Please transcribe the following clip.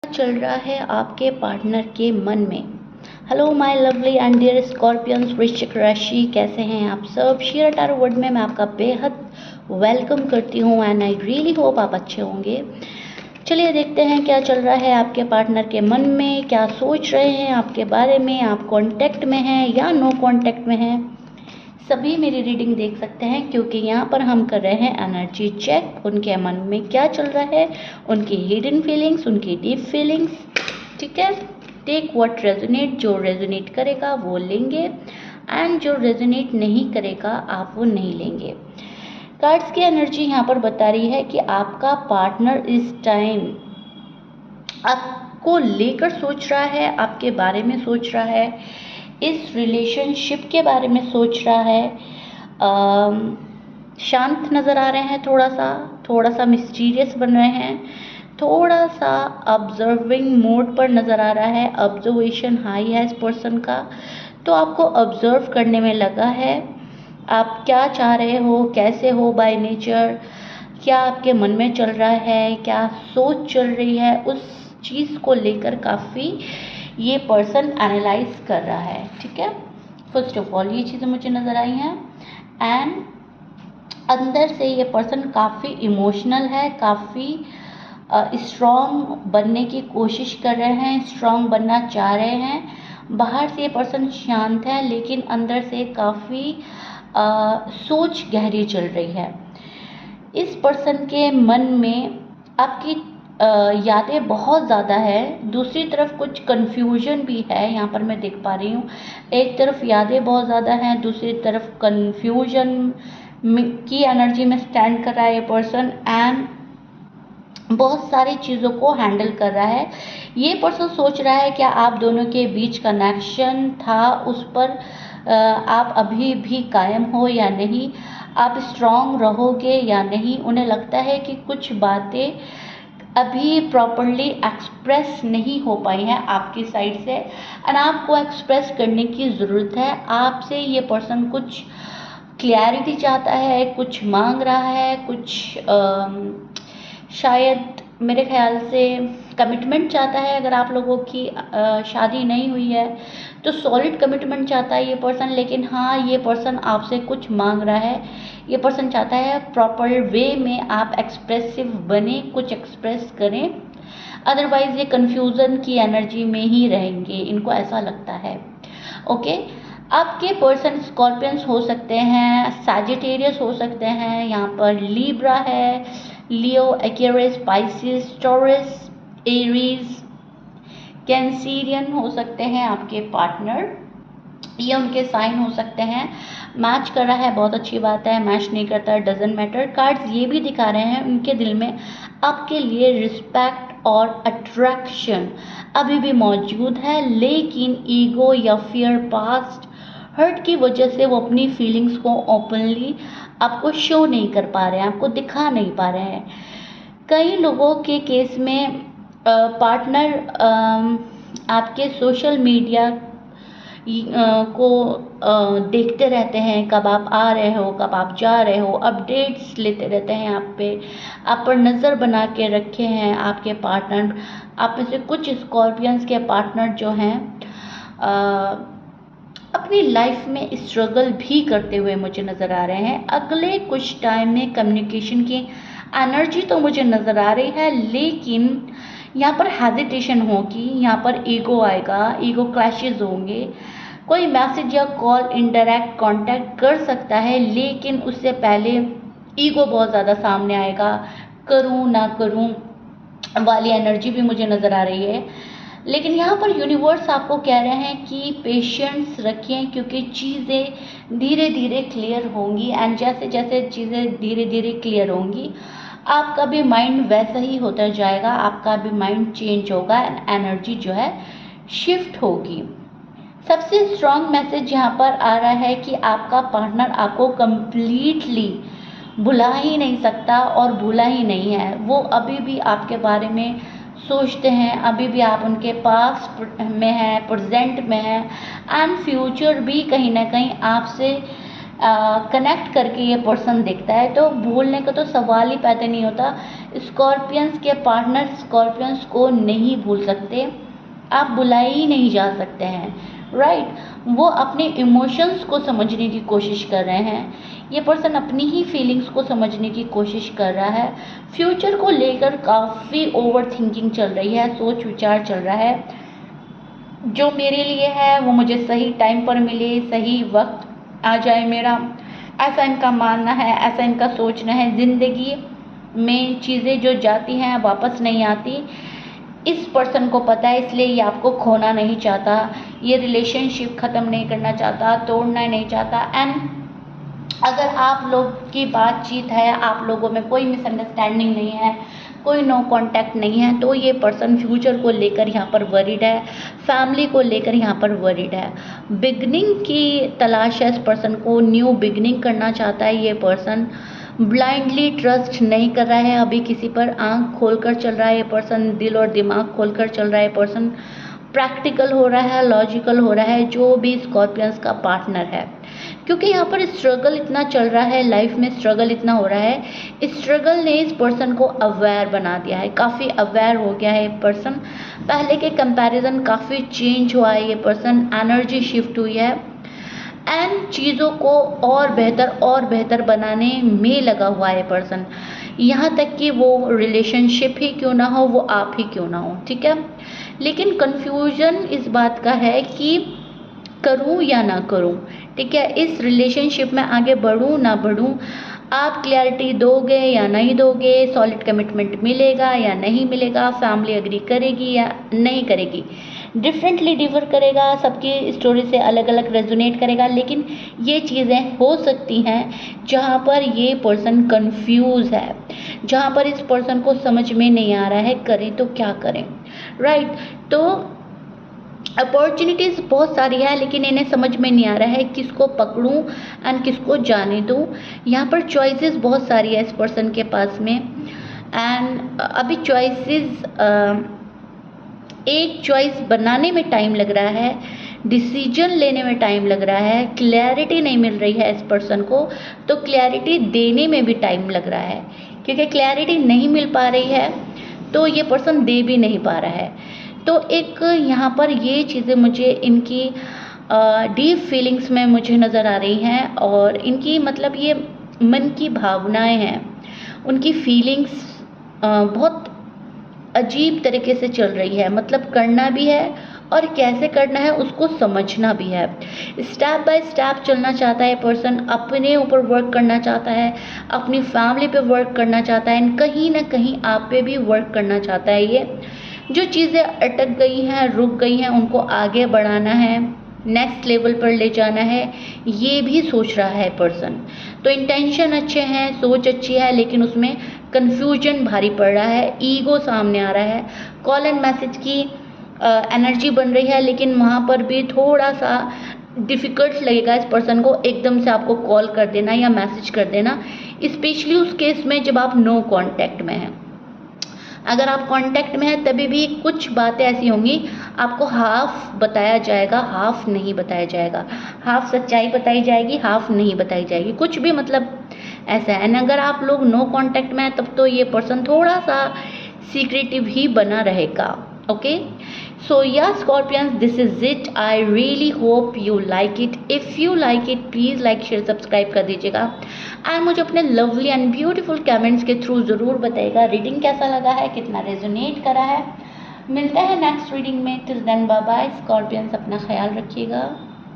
चल रहा है आपके पार्टनर के मन में। Hello my lovely and dear Scorpions, वृश्चिक राशि, कैसे हैं आप सब। शेयर टैरो वर्ड में मैं आपका बेहद वेलकम करती हूँ एंड आई रियली होप आप अच्छे होंगे। चलिए देखते हैं क्या चल रहा है आपके पार्टनर के मन में, क्या सोच रहे हैं आपके बारे में, आप कांटेक्ट में हैं या नो कांटेक्ट में हैं। सभी मेरी रीडिंग देख सकते हैं क्योंकि यहाँ पर हम कर रहे हैं एनर्जी चेक। उनके मन में क्या चल रहा है, उनकी हिडन फीलिंग्स, उनकी डीप फीलिंग्स। ठीक है, टेक व्हाट रेजोनेट, जो रेजोनेट करेगा वो लेंगे एंड जो रेजोनेट नहीं करेगा आप वो नहीं लेंगे। कार्ड्स की एनर्जी यहाँ पर बता रही है कि आपका पार्टनर इस टाइम आपको लेकर सोच रहा है, आपके बारे में सोच रहा है, इस रिलेशनशिप के बारे में सोच रहा है। शांत नज़र आ रहे हैं, थोड़ा सा मिस्टीरियस बन रहे हैं, थोड़ा सा ऑब्जर्विंग मोड पर नज़र आ रहा है। ऑब्जर्वेशन हाई है इस पर्सन का, तो आपको ऑब्जर्व करने में लगा है। आप क्या चाह रहे हो, कैसे हो बाय नेचर, क्या आपके मन में चल रहा है, क्या सोच चल रही है, उस चीज़ को लेकर काफ़ी ये पर्सन एनालाइज कर रहा है। ठीक है, फर्स्ट ऑफ ऑल ये चीज़ें मुझे नज़र आई हैं एंड अंदर से ये पर्सन काफ़ी इमोशनल है, काफ़ी स्ट्रॉन्ग बनने की कोशिश कर रहे हैं, स्ट्रॉन्ग बनना चाह रहे हैं। बाहर से ये पर्सन शांत है लेकिन अंदर से काफ़ी सोच गहरी चल रही है। इस पर्सन के मन में आपकी यादें बहुत ज़्यादा है, दूसरी तरफ कुछ कन्फ्यूजन भी है, यहाँ पर मैं देख पा रही हूँ। एक तरफ यादें बहुत ज़्यादा हैं, दूसरी तरफ कन्फ्यूजन की एनर्जी में स्टैंड कर रहा है ये पर्सन एंड बहुत सारी चीज़ों को हैंडल कर रहा है। ये पर्सन सोच रहा है क्या आप दोनों के बीच कनेक्शन था, उस पर आप अभी भी कायम हो या नहीं, आप स्ट्रॉन्ग रहोगे या नहीं। उन्हें लगता है कि कुछ बातें अभी प्रॉपरली एक्सप्रेस नहीं हो पाई हैं आपकी साइड से एंड आपको एक्सप्रेस करने की ज़रूरत है। आपसे ये पर्सन कुछ क्लैरिटी चाहता है, कुछ मांग रहा है, कुछ शायद मेरे ख्याल से कमिटमेंट चाहता है। अगर आप लोगों की शादी नहीं हुई है तो सॉलिड कमिटमेंट चाहता है ये पर्सन। लेकिन हाँ, ये पर्सन आपसे कुछ मांग रहा है। ये पर्सन चाहता है प्रॉपर वे में आप एक्सप्रेसिव बने, कुछ एक्सप्रेस करें, अदरवाइज ये कन्फ्यूज़न की एनर्जी में ही रहेंगे, इनको ऐसा लगता है। ओके, आपके पर्सन स्कॉर्पियंस हो सकते हैं, सैजिटेरियस हो सकते हैं, यहाँ पर लिब्रा है, लियो, एक्वेरियस, पाइसिस, टॉरस, एरीज, कैंसिरियन हो सकते हैं आपके पार्टनर। ये उनके साइन हो सकते हैं। मैच कर रहा है, बहुत अच्छी बात है। मैच नहीं करता, डजंट मैटर। कार्ड्स ये भी दिखा रहे हैं उनके दिल में आपके लिए रिस्पेक्ट और अट्रैक्शन अभी भी मौजूद है, लेकिन ईगो या फियर, पास्ट हर्ट की वजह से वो अपनी फीलिंग्स को ओपनली आपको शो नहीं कर पा रहे हैं, आपको दिखा नहीं पा रहे हैं। कई लोगों के केस में पार्टनर आपके सोशल मीडिया को देखते रहते हैं, कब आप आ रहे हो, कब आप जा रहे हो, अपडेट्स लेते रहते हैं आप पर नज़र बना के रखे हैं आपके पार्टनर। आप में से कुछ स्कॉर्पियंस के पार्टनर जो हैं अपनी लाइफ में स्ट्रगल भी करते हुए मुझे नज़र आ रहे हैं। अगले कुछ टाइम में कम्युनिकेशन की एनर्जी तो मुझे नज़र आ रही है, लेकिन यहाँ पर हेजिटेशन होगी, यहाँ पर ईगो आएगा, ईगो क्लैशेस होंगे। कोई मैसेज या कॉल इनडायरेक्ट कांटेक्ट कर सकता है, लेकिन उससे पहले ईगो बहुत ज़्यादा सामने आएगा। करूँ ना करूँ वाली एनर्जी भी मुझे नज़र आ रही है। लेकिन यहाँ पर यूनिवर्स आपको कह रहे हैं कि पेशेंस रखें, क्योंकि चीज़ें धीरे धीरे क्लियर होंगी एंड जैसे जैसे चीज़ें धीरे धीरे क्लियर होंगी आपका भी माइंड वैसा ही होता जाएगा, आपका भी माइंड चेंज होगा एंड एनर्जी जो है शिफ्ट होगी। सबसे स्ट्रॉन्ग मैसेज यहाँ पर आ रहा है कि आपका पार्टनर आपको कंप्लीटली भुला ही नहीं सकता और भूला ही नहीं है। वो अभी भी आपके बारे में सोचते हैं, अभी भी आप उनके पास में हैं, प्रेजेंट में हैं एंड फ्यूचर भी कहीं ना कहीं आपसे कनेक्ट करके ये पर्सन देखता है, तो भूलने का तो सवाल ही पैदा नहीं होता। स्कॉर्पियंस के पार्टनर स्कॉर्पियंस को नहीं भूल सकते, आप बुलाए ही नहीं जा सकते हैं, राइट। वो अपने इमोशंस को समझने की कोशिश कर रहे हैं, ये पर्सन अपनी ही फीलिंग्स को समझने की कोशिश कर रहा है। फ्यूचर को लेकर काफ़ी ओवर थिंकिंग चल रही है, सोच विचार चल रहा है। जो मेरे लिए है वो मुझे सही टाइम पर मिले, सही वक्त आ जाए मेरा, ऐसा इनका मानना है, ऐसा इनका सोचना है। ज़िंदगी में चीज़ें जो जाती हैं वापस नहीं आती, इस पर्सन को पता है, इसलिए ये आपको खोना नहीं चाहता, ये रिलेशनशिप ख़त्म नहीं करना चाहता, तोड़ना नहीं चाहता। एंड अगर आप लोग की बातचीत है, आप लोगों में कोई मिसअंडरस्टैंडिंग नहीं है, कोई नो कांटेक्ट नहीं है, तो ये पर्सन फ्यूचर को लेकर यहाँ पर वरीड है, फैमिली को लेकर यहाँ पर वरीड है। बिगनिंग की तलाश है इस पर्सन को, न्यू बिगनिंग करना चाहता है ये पर्सन। ब्लाइंडली ट्रस्ट नहीं कर रहा है अभी किसी पर, आंख खोलकर चल रहा है ये पर्सन, दिल और दिमाग खोलकर चल रहा है पर्सन। प्रैक्टिकल हो रहा है, लॉजिकल हो रहा है जो भी स्कॉर्पियंस का पार्टनर है, क्योंकि यहाँ पर स्ट्रगल इतना चल रहा है, लाइफ में स्ट्रगल इतना हो रहा है। स्ट्रगल ने इस पर्सन को अवेयर बना दिया है, काफ़ी अवेयर हो गया है ये पर्सन। पहले के कंपैरिजन काफ़ी चेंज हुआ है ये पर्सन, एनर्जी शिफ्ट हुई है एंड चीज़ों को और बेहतर बनाने में लगा हुआ है पर्सन। यहाँ तक कि वो रिलेशनशिप ही क्यों ना हो, वो आप ही क्यों ना हो, ठीक है। लेकिन कन्फ्यूजन इस बात का है कि करूँ या ना करूँ, ठीक है, इस रिलेशनशिप में आगे बढ़ूँ ना बढ़ूँ। आप क्लैरिटी दोगे या नहीं दोगे, सॉलिड कमिटमेंट मिलेगा या नहीं मिलेगा, फैमिली एग्री करेगी या नहीं करेगी, डिफरेंटली डिफर करेगा, सबकी स्टोरी से अलग अलग रेजोनेट करेगा। लेकिन ये चीज़ें हो सकती हैं जहाँ पर ये पर्सन कंफ्यूज है, जहाँ पर इस पर्सन को समझ में नहीं आ रहा है करें तो क्या करें, राइट। तो अपॉर्चुनिटीज़ बहुत सारी है, लेकिन इन्हें समझ में नहीं आ रहा है किसको पकड़ूं एंड किसको जाने दूं। यहाँ पर चॉइसेस बहुत सारी है इस पर्सन के पास में, एंड अभी चॉइसेस एक चॉइस बनाने में टाइम लग रहा है, डिसीजन लेने में टाइम लग रहा है, क्लैरिटी नहीं मिल रही है इस पर्सन को, तो क्लैरिटी देने में भी टाइम लग रहा है, क्योंकि क्लैरिटी नहीं मिल पा रही है तो ये पर्सन दे भी नहीं पा रहा है। तो एक यहाँ पर ये चीज़ें मुझे इनकी डीप फीलिंग्स में मुझे नज़र आ रही हैं, और इनकी मतलब ये मन की भावनाएं हैं, उनकी फीलिंग्स बहुत अजीब तरीके से चल रही है। मतलब करना भी है और कैसे करना है उसको समझना भी है। स्टेप बाय स्टेप चलना चाहता है पर्सन, अपने ऊपर वर्क करना चाहता है, अपनी फैमिली पे वर्क करना चाहता है, एंड कहीं ना कहीं आप पे भी वर्क करना चाहता है। ये जो चीज़ें अटक गई हैं, रुक गई हैं, उनको आगे बढ़ाना है, नेक्स्ट लेवल पर ले जाना है, ये भी सोच रहा है पर्सन। तो इंटेंशन अच्छे हैं, सोच अच्छी है, लेकिन उसमें कन्फ्यूजन भारी पड़ रहा है, ईगो सामने आ रहा है। कॉल एंड मैसेज की एनर्जी बन रही है, लेकिन वहाँ पर भी थोड़ा सा डिफ़िकल्ट लगेगा इस पर्सन को एकदम से आपको कॉल कर देना या मैसेज कर देना, स्पेशली उस केस में जब आप नो कांटेक्ट में हैं। अगर आप कांटेक्ट में हैं तभी भी कुछ बातें ऐसी होंगी, आपको हाफ बताया जाएगा, हाफ नहीं बताया जाएगा, हाफ सच्चाई बताई जाएगी, हाफ नहीं बताई जाएगी, कुछ भी मतलब ऐसा है। एंड अगर आप लोग नो कांटेक्ट में हैं तब तो ये पर्सन थोड़ा सा सीक्रेटिव ही बना रहेगा, okay. So yeah Scorpions, this is it. I really hope you like it. If you like it please like share subscribe कर दीजिएगा, एंड मुझे अपने लवली एंड ब्यूटीफुल कमेंट्स के थ्रू ज़रूर बताइएगा रीडिंग कैसा लगा है, कितना रेजोनेट करा है। मिलते हैं नेक्स्ट रीडिंग में, till then bye bye Scorpions, अपना ख्याल रखिएगा।